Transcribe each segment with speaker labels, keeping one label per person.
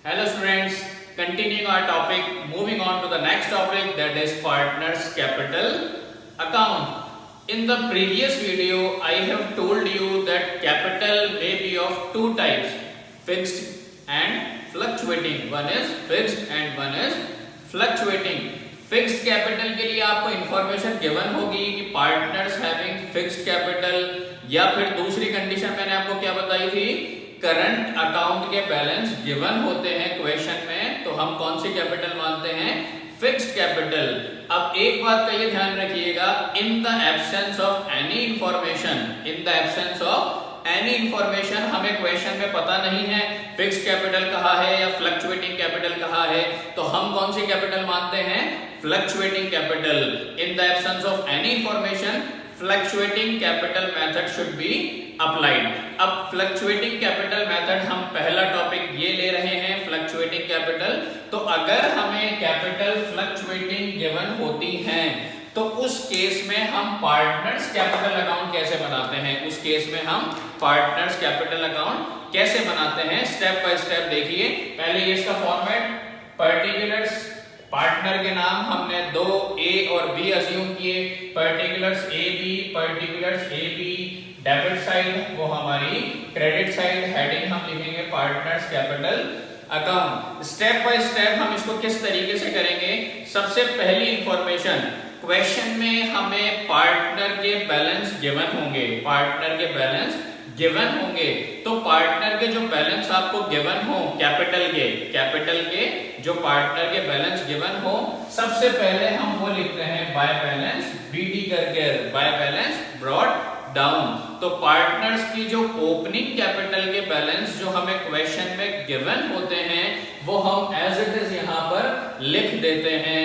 Speaker 1: Hello students, continuing our topic, moving on to the next topic, that is partners capital account. In the previous video, I have told you that capital may be of two types, fixed and fluctuating. One is fixed and one is fluctuating. Fixed capital के लिए आपको information given होगी कि partners having fixed capital, या फिर दूसरी condition मैंने आपको क्या बताई थी, करंट अकाउंट के बैलेंस गिवन होते हैं क्वेश्चन में, तो हम कौन सी कैपिटल मानते हैं, फिक्स्ड कैपिटल। अब एक बात का ये ध्यान रखिएगा, in the absence of any information, in the absence of any information, हमें क्वेश्चन में पता नहीं है फिक्स्ड कैपिटल कहाँ है या फ्लक्चुएटिंग कैपिटल कहाँ है, तो हम कौन सी कैपिटल मानते हैं, fluctuating capital. In the absence of any information fluctuating capital method should be applied. अब फ्लक्चुएटिंग कैपिटल मेथड हम पहला टॉपिक ये ले रहे हैं, फ्लक्चुएटिंग कैपिटल। तो अगर हमें कैपिटल फ्लक्चुएटिंग गिवन होती हैं तो उस केस में हम पार्टनर्स कैपिटल अकाउंट कैसे बनाते हैं, उस केस में हम पार्टनर्स कैपिटल अकाउंट कैसे बनाते हैं, स्टेप बाय स्टेप देखिए। पहले इसका फॉर्मेट, पर्टिकुलर्स, पार्टनर के नाम हमने दो ए और बी अज्यूम किए, particulars A B, particulars A B, debit side वो हमारी क्रेडिट साइड, हेडिंग हम लिखेंगे partners capital account. Step by step हम इसको किस तरीके से करेंगे। सबसे पहली इंफॉर्मेशन, क्वेश्चन में हमें पार्टनर के बैलेंस गिवन होंगे, पार्टनर के बैलेंस गिवन होंगे, तो पार्टनर के जो बैलेंस आपको गिवन हो कैपिटल के जो पार्टनर के बैलेंस गिवन हो, सबसे पहले हम वो लिखते हैं बाय बैलेंस बीडी करके, बाय बैलेंस ब्रॉट डाउन। तो पार्टनर्स की जो ओपनिंग कैपिटल के बैलेंस जो हमें क्वेश्चन में गिवन होते हैं वो हम एज इट इज यहां पर लिख देते हैं।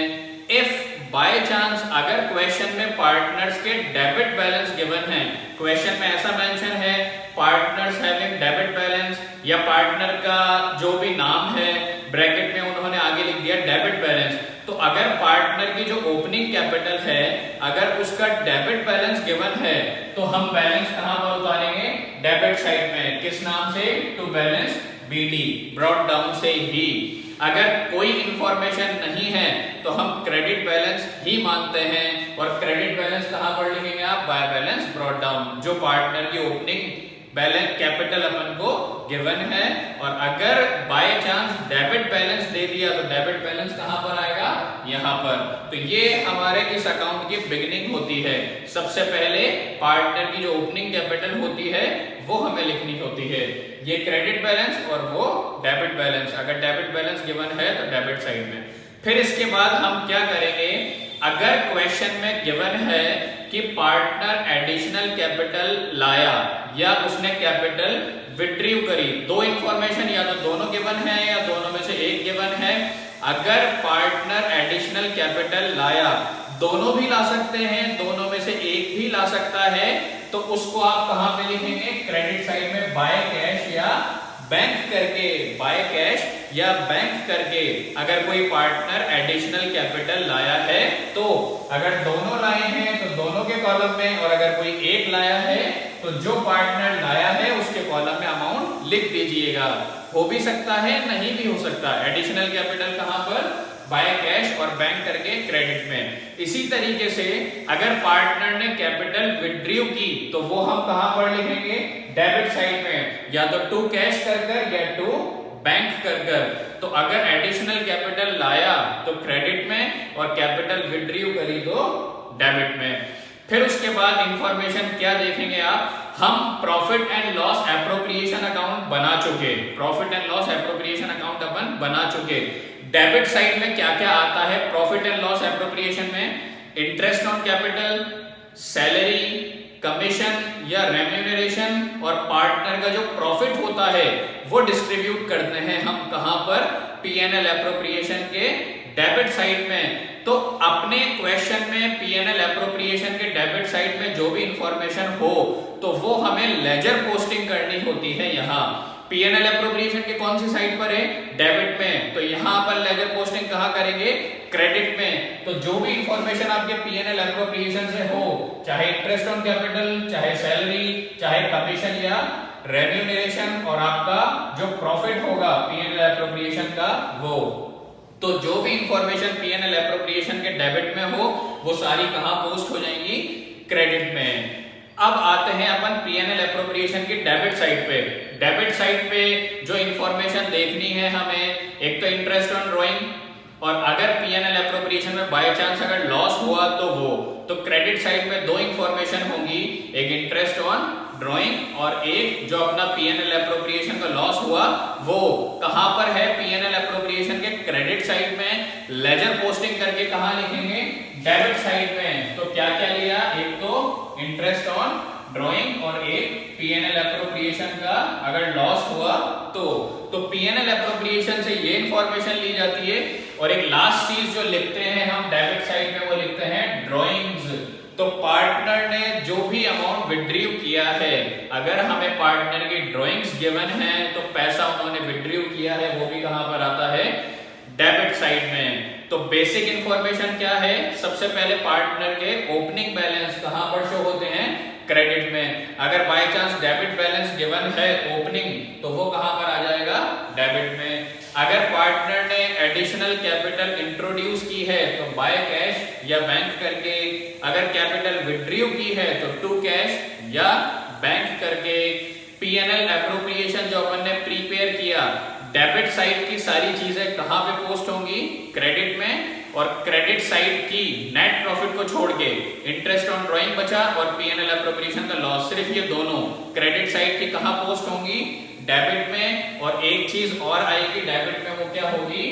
Speaker 1: इफ बाय चांस अगर क्वेश्चन में पार्टनर्स के डेबिट बैलेंस गिवन है, क्वेश्चन में ऐसा मेंशन है पार्टनर्स हैविंग डेबिट बैलेंस, या पार्टनर का जो भी नाम है ब्रैकेट में उन्होंने आगे लिख दिया डेबिट बैलेंस, तो अगर पार्टनर की जो ओपनिंग कैपिटल है अगर उसका डेबिट बैलेंस गिवन है तो हम बैलेंस कहां पर उतारेंगे, डेबिट साइड में, किस नाम से, to balance BD, brought down से ही। अगर कोई इंफॉर्मेशन नहीं है तो हम क्रेडिट बैलेंस ही मानते हैं, और क्रेडिट बैलेंस कहां पर लिखेंगे आप, बाय बैलेंस ब्रॉट डाउन, जो पार्टनर की ओपनिंग बैलेंस कैपिटल अपन को गिवन है। और अगर बाय चांस डेबिट बैलेंस दे दिया तो डेबिट बैलेंस कहां पर आएगा, यहां पर। तो ये हमारे इस अकाउंट की बिगिनिंग होती है। सबसे पहले पार्टनर की जो ओपनिंग कैपिटल होती है वो हमें लिखनी होती है, ये क्रेडिट बैलेंस और वो डेबिट बैलेंस। अगर डेबिट बैलेंस गिवन है तो डेबिट साइड में। फिर इसके बाद हम क्या करेंगे, अगर क्वेश्चन में गिवन है कि पार्टनर एडिशनल कैपिटल लाया या उसने कैपिटल विड्रीव करी, दो इंफॉर्मेशन या तो दोनों गिवन है या दोनों में से एक गिवन है। अगर पार्टनर एडिशनल कैपिटल लाया, दोनों भी ला सकते हैं, दोनों में से एक भी ला सकता है, तो उसको आप कहां पे लिखेंगे, क्रेडिट साइड में बाय कैश या बैंक करके, बाय कैश या बैंक करके। अगर कोई पार्टनर एडिशनल कैपिटल लाया है तो अगर दोनों लाए हैं तो दोनों के कॉलम में, और अगर कोई एक लाया है तो जो पार्टनर लाया है उसके कॉलम में अमाउंट लिख दीजिएगा। हो भी सकता है, नहीं भी हो सकता। एडिशनल कैपिटल कहां पर, बाय कैश और बैंक करके क्रेडिट में। इसी तरीके से अगर पार्टनर ने कैपिटल विड्रीव की तो वो हम कहां पर लिखेंगे, डेबिट साइड में, या तो टू कैश कर या टू बैंक कर। तो अगर एडिशनल कैपिटल लाया तो क्रेडिट में और कैपिटल विड्रीव करी तो डेबिट में। फिर उसके बाद इंफॉर्मेशन क्या देखेंगे आप, हम profit and loss appropriation account बना चुके, profit and loss appropriation account अपन बना चुके। डेबिट साइड में क्या क्या आता है प्रॉफिट एंड लॉस एप्रोप्रिएशन में, interest on capital, salary, commission या रेम्यूनरेशन, और पार्टनर का जो प्रॉफिट होता है वो डिस्ट्रीब्यूट करते हैं हम कहां पर, पीएनएल एप्रोप्रिएशन के डेबिट साइड में। तो अपने क्वेश्चन में पीएनएल एप्रोप्रिएशन के डेबिट साइड में जो भी इंफॉर्मेशन हो तो वो हमें लेजर पोस्टिंग करनी होती है। यहाँ पीएनएल एप्रोप्रिएशन के कौन सी साइड पर है, डेबिट में, तो यहाँ पर लेजर पोस्टिंग कहाँ करेंगे, क्रेडिट में। तो जो भी इंफॉर्मेशन आपके पीएनएल एप्रोप्रिएशन से हो, चाहे इंटरेस्ट ऑन कैपिटल, चाहे सैलरी, चाहे कमीशन या रेम्यूनरेशन और आपका जो प्रॉफिट होगा पीएनएल एप्रोप्रिएशन का वो। तो जो भी इंफॉर्मेशन पीएनएल एप्रोप्रिएशन के डेबिट में हो वो सारी कहां पोस्ट हो जाएंगी, क्रेडिट में। अब आते हैं अपन पीएनएल एप्रोप्रिएशन की डेबिट साइड पे। डेबिट साइड पे जो इंफॉर्मेशन देखनी है हमें, एक तो इंटरेस्ट ऑन ड्राइंग, और अगर पीएनएल एप्रोप्रिएशन में बाय चांस अगर लॉस हुआ तो वो। तो क्रेडिट साइड में दो इंफॉर्मेशन होंगी, एक इंटरेस्ट ऑन ड्राइंग और एक जो अपना पीएनएल एप्रोप्रिएशन का लॉस हुआ वो। कहां पर है पीएनएल एप्रोप्रिएशन के क्रेडिट साइड में, लेजर पोस्टिंग करके कहां लिखेंगे, डेबिट साइड में। तो क्या क्या लिया, एक तो इंटरेस्ट ऑन ड्राइंग और एक पीएनएल एप्रोप्रिएशन का अगर लॉस हुआ तो पीएनएल एप्रोप्रिएशन से ये इंफॉर्मेशन ली जाती है। और एक लास्ट चीज जो लिखते हैं हम डेबिट साइड में वो लिखते हैं ड्राइंग्स। तो पार्टनर ने जो भी अमाउंट विड्रीव किया है, अगर हमें पार्टनर की ड्राइंग्स गिवन है तो पैसा उन्होंने विड्रीव किया है वो भी कहां पर आता है, डेबिट साइड में। तो बेसिक इंफॉर्मेशन क्या है, सबसे पहले पार्टनर के ओपनिंग बैलेंस कहां पर शो होते हैं, क्रेडिट में। अगर by chance debit balance given है ओपनिंग तो वो कहां पर आ जाएगा, डेबिट में। अगर पार्टनर ने एडिशनल कैपिटल इंट्रोड्यूस की है तो बाय कैश या बैंक करके, अगर कैपिटल विड्रीव की है तो टू कैश या बैंक करके। पीएनएल एप्रोप्रिएशन जो अपन ने प्रीपेयर किया, डेबिट साइड की सारी चीजें कहां पे पोस्ट होंगी, क्रेडिट में। और क्रेडिट साइड की नेट प्रॉफिट को छोड़ के इंटरेस्ट ऑन ड्राइंग बचा और पीएनएल एप्रोप्रिएशन का लॉस, सिर्फ ये दोनों क्रेडिट साइड की कहां पोस्ट होंगी, डेबिट में। और एक चीज और आएगी डेबिट में, वो क्या होगी,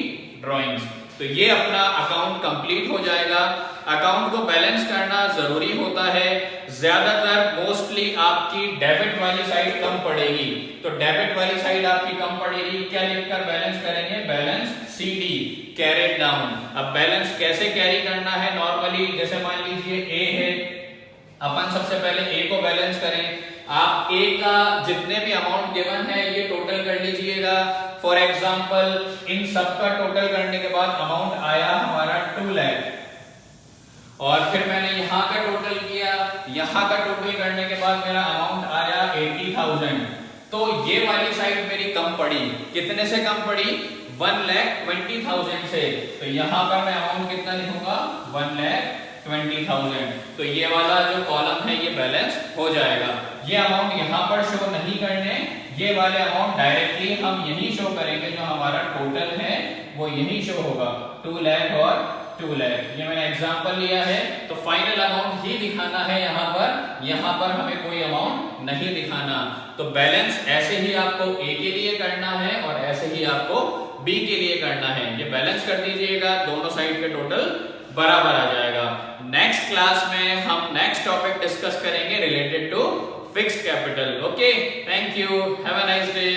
Speaker 1: ड्राइंग्स। तो ये अपना अकाउंट कंप्लीट हो जाएगा। अकाउंट को बैलेंस करना जरूरी होता है, ज्यादातर मोस्टली आपकी डेबिट वाली साइड कम पड़ेगी। तो डेबिट वाली साइड आपकी कम पड़ेगी, क्या लिखकर बैलेंस करेंगे, बैलेंस सीडी, कैरिड डाउन। अब बैलेंस कैसे कैरी करना है, नॉर्मली जैसे मान लीजिए ए है, अपन सबसे पहले ए को बैलेंस करें। आप ए का जितने भी अमाउंट गिवन है ये टोटल कर लीजिएगा। फॉर एग्जांपल इन सब का टोटल करने के बाद अमाउंट आया हमारा 2 लाख, और फिर मैंने यहाँ का टोटल किया, यहाँ का टोटल करने के बाद मेरा अमाउंट आया 80,000। तो ये वाली साइड मेरी कम पड़ी, कितने से कम पड़ी, 1,20,000 से। तो यहाँ पर मैं अमाउंट कितना लिखूंगा, 1,20,000। तो ये वाला जो कॉलम है ये बैलेंस हो जाएगा। ये अमाउंट यहाँ पर शो नहीं करने, ये वाले अमाउंट डायरेक्टली हम यही शो करेंगे, जो हमारा टोटल है वो यही शो होगा, 2 लाख और 2 लाख। ये मैंने एग्जांपल लिया है। तो फाइनल अमाउंट ही दिखाना है यहाँ पर हमें कोई अमाउंट नहीं दिखाना। तो बैलेंस ऐसे ही आपको ए के लिए करना है और ऐसे ही आपको बी के लिए करना है। ये बैलेंस कर दीजिएगा, दोनों साइड के टोटल बराबर आ जाएगा। नेक्स्ट क्लास में हम नेक्स्ट टॉपिक डिस्कस करेंगे related to fixed capital. Okay, thank you, have a nice day.